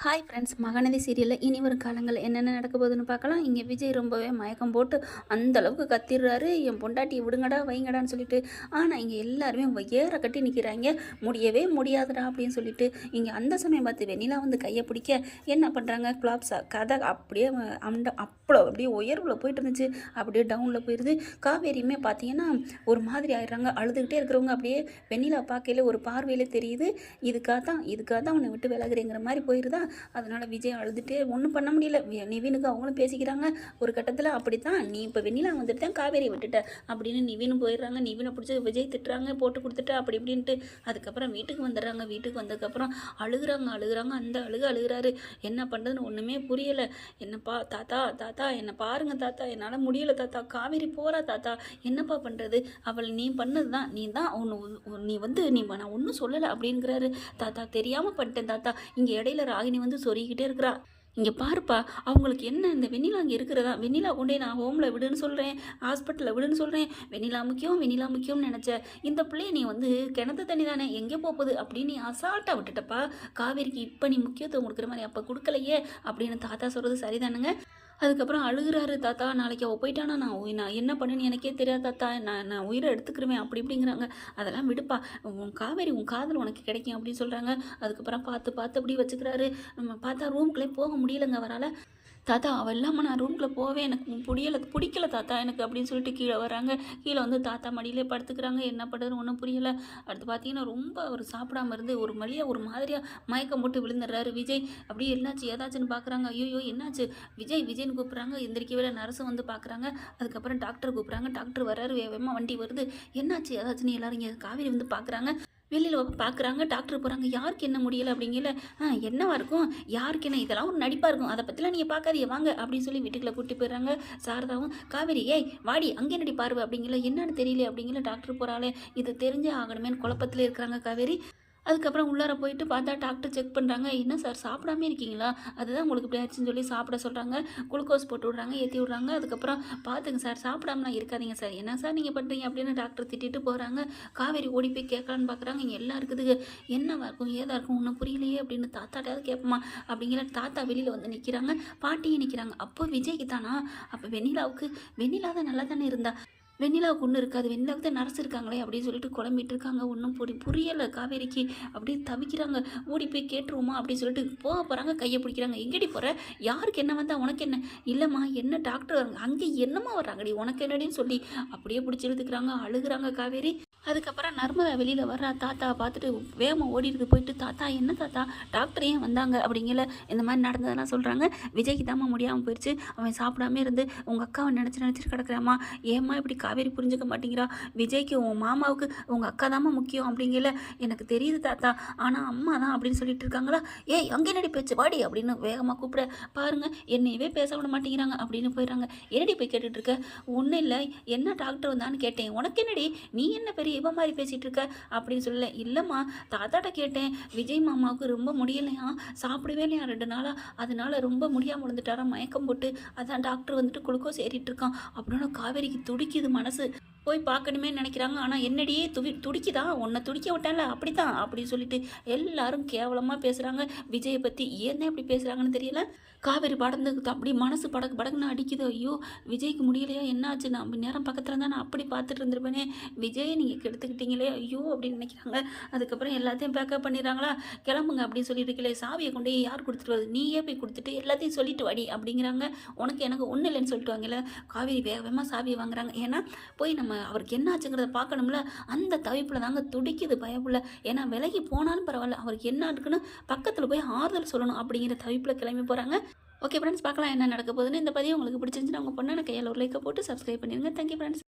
Hi friends, Mahanadi சீரியலில் இனி வரும் காலங்கள் என்னென்ன நடக்க போகுதுன்னு பார்க்கலாம். இங்கே விஜய் ரொம்பவே மயக்கம் போட்டு அந்த அளவுக்கு கத்திடுறாரு, என் பொண்டாட்டியை விடுங்கடா வைங்கடான்னு சொல்லிட்டு. ஆனால் இங்கே எல்லாருமே ஏற கட்டி நிற்கிறாங்க, முடியவே முடியாதுடா அப்படின்னு சொல்லிட்டு. இங்கே அந்த சமயம் பார்த்து வெண்ணிலா வந்து கையை பிடிக்க என்ன பண்ணுறாங்க, கிளாப்ஸா கதை அப்படியே அப்படியே உயர்வில் போயிட்டு இருந்துச்சு, அப்படியே டவுனில் போயிடுது. காவேரியுமே பார்த்தீங்கன்னா ஒரு மாதிரி ஆயிடுறாங்க, அழுதுகிட்டே இருக்கிறவங்க அப்படியே வெண்ணிலா பார்க்கையில ஒரு பார்வையில் தெரியுது, இதுக்காக தான் உன்னை விட்டு விலகுறேங்கிற மாதிரி போயிடுதா. அதனால் விஜய் அழுதுகிட்டே ஒன்றும் பண்ண முடியல. நிவினுக்கு அவங்களும் பேசிக்கிறாங்க ஒரு கட்டத்தில். அப்படித்தான் நீ இப்போ வெண்ணிலா வந்துட்டு தான் காவேரி விட்டுட்ட அப்படின்னு நிவினும் போயிடுறாங்க. நிவினை பிடிச்சி விஜய் திட்டுறாங்க, போட்டு கொடுத்துட்டு அப்படி இப்படின்ட்டு. அதுக்கப்புறம் வீட்டுக்கு வந்துடுறாங்க. வீட்டுக்கு வந்ததுக்கப்புறம் அழுகுறாங்க. அந்த அழுகுறாரு. என்ன பண்ணுறதுன்னு ஒன்றுமே புரியலை. என்னப்பா தாத்தா என்னை பாருங்க தாத்தா, என்னால் முடியலை தாத்தா, காவேரி போகிறா தாத்தா, என்னப்பா பண்ணுறது, அவள் நீ பண்ணது தான், நீ தான் நான் ஒன்றும் சொல்லலை அப்படிங்கிறாரு. தாத்தா தெரியாமல் பண்ணிட்டேன் தாத்தா. இங்கே இடையில ராகினி வந்து சொருகிக்கிட்டே இருக்கிறா. இங்கே பாருப்பா, அவங்களுக்கு என்ன, இந்த வெண்ணிலா அங்கே இருக்கிறதா, வெண்ணிலா கொண்டே நான் ஹோமில் விடுன்னு சொல்கிறேன், ஹாஸ்பிட்டலில் விடுன்னு சொல்கிறேன், வெண்ணிலா முக்கியம்னு நினச்ச இந்த பிள்ளைய நீ வந்து கிணத்து தண்ணி தானே எங்கே போகுது அப்படின்னு நீ அசால்ட்டாக விட்டுட்டப்பா. காவேரிக்கு இப்போ நீ முக்கியத்துவம் கொடுக்குற மாதிரி அப்போ கொடுக்கலையே அப்படின்னு தாத்தா சொல்கிறது சரிதானுங்க. அதுக்கப்புறம் அழுகிறாரு. தாத்தா நாளைக்கு அவள் போயிட்டானா நான் என்ன பண்ணுன்னு எனக்கே தெரியாது தாத்தா, நான் உயிரை எடுத்துக்கிருவேன் அப்படி இப்படிங்கிறாங்க. அதெல்லாம் விடுப்பா, காவேரி உன் காதல் உனக்கு கிடைக்கும் அப்படின்னு சொல்கிறாங்க. அதுக்கப்புறம் பார்த்து அப்படி வச்சுக்கிறாரு. நம்ம பார்த்தா ரூம்குள்ளே போக முடியலைங்க அவரால். தாத்தா அவள் இல்லாமல் நான் ரூம்குள்ளே போவே எனக்கு பிடிக்கல தாத்தா எனக்கு அப்படின்னு சொல்லிட்டு கீழே வராங்க. கீழே வந்து தாத்தா மடியிலே படுத்துக்கிறாங்க. என்ன பண்ணுறதுன்னு ஒன்றும் புரியலை. அடுத்து பார்த்தீங்கன்னா ரொம்ப அவர் சாப்பிடாம இருந்து ஒரு மாதிரியாக மயக்கம் போட்டு விழுந்துடுறாரு விஜய். அப்படியே என்னாச்சு ஏதாச்சுன்னு பார்க்குறாங்க. ஐயோ என்னாச்சு, விஜய்னு கூப்பிட்றாங்க. எந்திரிக்கவே நர்ஸும் வந்து பார்க்குறாங்க. அதுக்கப்புறம் டாக்டர் கூப்பிட்றாங்க. டாக்டர் வராரு, வேகமாக வண்டி வருது. என்னாச்சு ஏதாச்சுன்னு எல்லாரும் இங்கே காவேரி வந்து பார்க்குறாங்க. வெளியில் பார்க்குறாங்க. டாக்டர் போகிறாங்க. யாருக்கு என்ன முடியலை அப்படிங்கல. என்னவா இருக்கும், யாருக்கு என்ன, இதெல்லாம் ஒரு நடிப்பாக இருக்கும், அதை பற்றிலாம் நீங்கள் பார்க்காதீங்க வாங்க அப்படின்னு சொல்லி வீட்டுக்குள்ளே கூட்டி போயிடுறாங்க. சாரதாவும் காவேரி ஏய் வாடி அங்கே என்னடி பார்வை அப்படிங்கல. என்னன்னு தெரியல அப்படிங்கல. டாக்டர் போகிறாளே, இது தெரிஞ்சே ஆகணுமேனு குழப்பத்தில் இருக்கிறாங்க காவேரி. அதுக்கப்புறம் உள்ளார போயிட்டு பார்த்தா டாக்டர் செக் பண்ணுறாங்க. என்ன சார் சாப்பிடாமே இருக்கீங்களா, அதுதான் உங்களுக்கு இப்படி ஆச்சுன்னு சொல்லி சாப்பிட சொல்கிறாங்க. குளுக்கோஸ் போட்டு விட்றாங்க, ஏற்றி விட்றாங்க. அதுக்கப்புறம் பார்த்துங்க சார், சாப்பிடாமலாம் இருக்காதீங்க சார், என்ன சார் நீங்கள் பண்ணுறீங்க அப்படின்னு டாக்டர் திட்டிட்டு போகிறாங்க. காவேரி ஓடி போய் கேட்கலான்னு பார்க்குறாங்க. இங்கே எல்லாம் இருக்குதுங்க, என்னவா இருக்கும் ஏதா இருக்கும் ஒன்றும் புரியலையே அப்படின்னு தாத்தாட்டாவது கேட்போமா அப்படிங்கிற. தாத்தா வெளியில் வந்து நிற்கிறாங்க, பாட்டியும் நிற்கிறாங்க. அப்போ விஜய்க்கு தானா, அப்போ வெண்ணிலா தான் நல்லா தானே இருந்தா, வெண்ணிலாவுக்கு ஒன்றும் இருக்காது, வெண்ணிலாவுக்கு தான் நர்ஸ் இருக்காங்களே அப்படின்னு சொல்லிட்டு குழம்பிட்டு இருக்காங்க. ஒன்றும் புரியலை காவேரிக்கு. அப்படியே தவிக்கிறாங்க. ஓடி போய் கேட்டுருவோமா அப்படின்னு சொல்லிட்டு போகிறாங்க. கையை பிடிக்கிறாங்க. எங்கடி போகிற, யாருக்கு என்ன வந்தால் உனக்கு என்ன, இல்லைம்மா என்ன டாக்டர் அங்கே என்னம்மா வர்றாங்கடி உனக்கு என்னடின்னு சொல்லி அப்படியே பிடிச்சி இழுத்துக்கிறாங்க. அழுகுறாங்க காவேரி. அதுக்கப்புறம் நர்மதா வெளியில் வர்றா. தாத்தா பார்த்துட்டு வேகமாக ஓடிடுது. போயிட்டு தாத்தா என்ன தாத்தா டாக்டர் ஏன் வந்தாங்க அப்படிங்கல. இந்த மாதிரி நடந்ததெல்லாம் சொல்கிறாங்க. விஜய்க்கு தாம்மா முடியாமல் போயிடுச்சு, அவன் சாப்பிடாமே இருந்து உங்கள் அக்காவை நினச்சிட்டு கிடக்குறாம்மா, ஏம்மா இப்படி காவேரி புரிஞ்சுக்க மாட்டேங்கிறா, விஜய்க்கு உன் மாமாவுக்கு உங்கள் அக்கா தாம்மா முக்கியம் அப்படிங்கல. எனக்கு தெரியுது தாத்தா, ஆனால் அம்மா தான் அப்படின்னு சொல்லிட்டு இருக்காங்களா. ஏய் அங்கே என்னடி பேச்சு வாடி அப்படின்னு வேகமாக கூப்பிட. பாருங்கள் என்னையவே பேச விட மாட்டேங்கிறாங்க அப்படின்னு போயிடுறாங்க. என்னடி போய் கேட்டுட்டு இருக்க, ஒன்றும் இல்லை என்ன டாக்டர் வந்தான்னு கேட்டேன், உனக்கு என்னடி நீ என்ன பெரிய இவ மாதிரி பேசிகிட்டு இருக்க அப்படின்னு சொல்லல. இல்லைம்மா தாத்தாட்ட கேட்டேன், விஜய் மாமாவுக்கு ரொம்ப முடியலையா, சாப்பிடவே இல்லையா 2 நாளாக, அதனால ரொம்ப முடியாமல் விழுந்துட்டாரா மயக்கம் போட்டு, அதான் டாக்டர் வந்துட்டு குளுக்கோஸ் ஏறிட்டு இருக்கான் அப்படின்னு. காவேரிக்கு துடிக்குது மனசு. போய் பார்க்கணுமே நினைக்கிறாங்க. ஆனால் என்னடியே துடிக்குதா, உன்னை துடிக்க விட்டான்ல அப்படித்தான் அப்படின்னு சொல்லிட்டு எல்லாரும் கேவலமாக பேசுகிறாங்க விஜயை பற்றி. ஏன் இப்படி பேசுகிறாங்கன்னு தெரியல. காவேரி படந்து அப்படி மனசு படக்குன்னு அடிக்குது. ஐயோ விஜய்க்கு முடியலையா, என்னாச்சு, நான் நேரம் பக்கத்தில் இருந்தால் நான் அப்படி பார்த்துட்டு இருந்திருப்பேனே, விஜயை நீங்கள் கெடுத்துக்கிட்டீங்களே ஐயோ அப்படின்னு நினைக்கிறாங்க. அதுக்கப்புறம் எல்லாத்தையும் பேக்கப் பண்ணிடுறாங்களா. கிளம்புங்க அப்படின்னு சொல்லிட்டு இருக்கல, சாவியை கொண்டு யார் கொடுத்துட்டு வருது, நீயே போய் கொடுத்துட்டு எல்லாத்தையும் சொல்லிட்டு வாடி அப்படிங்கிறாங்க. உனக்கு எனக்கு ஒன்றும் இல்லைன்னு சொல்லிட்டு வாங்கல. காவேரி வேகமாக சாவியை வாங்குறாங்க. ஏன்னா போய் நம்ம அவருக்கு என்ன ஆச்சுங்கிறத பார்க்கணும்ல. அந்த தவிப்பில் தாங்க துடிக்குது பயப்புள்ள. ஏன்னா விலகி போனாலும் பரவாயில்ல, அவருக்கு என்ன இருக்குன்னு பக்கத்தில் போய் ஆறுதல் சொல்லணும் அப்படிங்கிற தவிப்பில் கிளம்பி போகிறாங்க. ஓகே ஃப்ரெண்ட்ஸ், பார்க்கலாம் என்ன நடக்க போகுதுன்னு. இந்த பதிவு உங்களுக்கு பிடிச்சிருந்துச்சுன்னா உங்கள் பொண்ணான கையால் ஒரு லைக்கை போட்டு சப்ஸ்கிரைப் பண்ணிடுங்க. Thank you friends.